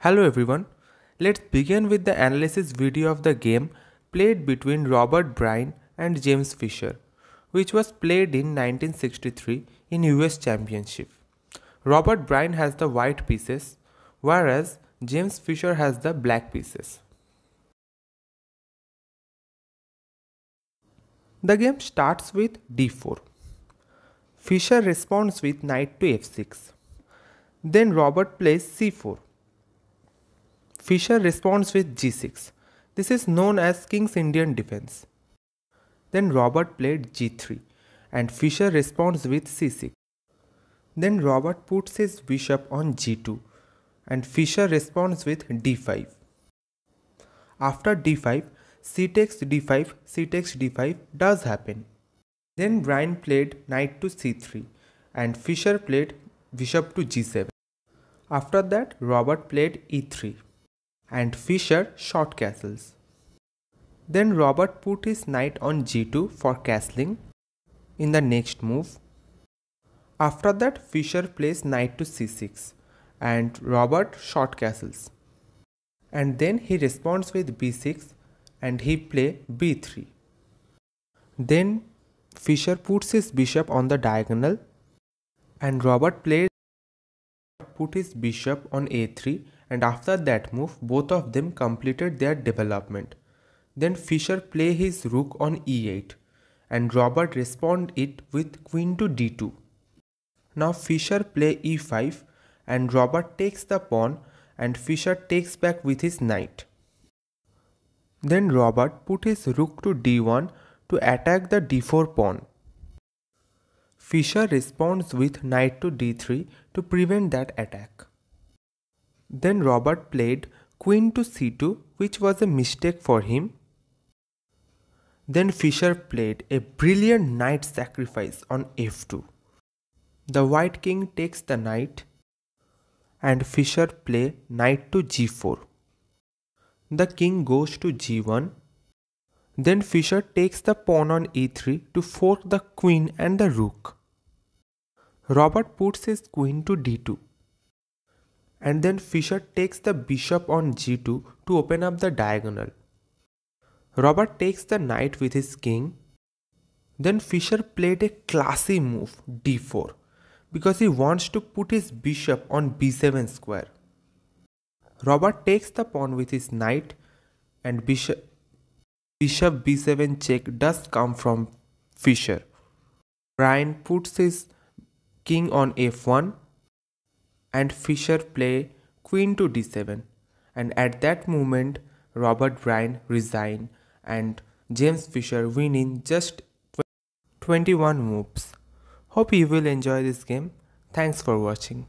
Hello everyone, let's begin with the analysis video of the game played between Robert Bryan and James Fischer, which was played in 1963 in US Championship. Robert Bryan has the white pieces, whereas James Fischer has the black pieces. The game starts with d4. Fischer responds with knight to f6. Then Robert plays c4. Fischer responds with g6. This is known as King's Indian defense. Then Robert played g3 and Fischer responds with c6. Then Robert puts his bishop on g2 and Fischer responds with d5. After d5, c takes d5, c takes d5 does happen. Then Bryan played knight to c3 and Fischer played bishop to g7. After that, Robert played e3 and Fischer short castles. Then Robert put his knight on g2 for castling in the next move. After that, Fischer plays knight to c6 and Robert short castles. And then he responds with b6 and he play b3. Then Fischer puts his bishop on the diagonal and Robert put his bishop on a3, and after that move both of them completed their development. Then Fischer play his rook on e8 and Robert respond it with queen to d2. Now Fischer play e5 and Robert takes the pawn and Fischer takes back with his knight. Then Robert put his rook to d1 to attack the d4 pawn. Fischer responds with knight to d3 to prevent that attack. Then Robert played queen to c2, which was a mistake for him. Then Fischer played a brilliant knight sacrifice on f2. The white king takes the knight and Fischer play knight to g4. The king goes to g1. Then Fischer takes the pawn on e3 to fork the queen and the rook. Robert puts his queen to d2. And then Fischer takes the bishop on g2 to open up the diagonal. Robert takes the knight with his king. Then Fischer played a classy move d4 because he wants to put his bishop on b7 square. Robert takes the pawn with his knight and bishop b7 check does come from Fischer. Bryan puts his king on f1 and Fischer play queen to d7, and at that moment Robert Bryan resign and James Fischer win in just 21 moves. Hope you will enjoy this game. Thanks for watching.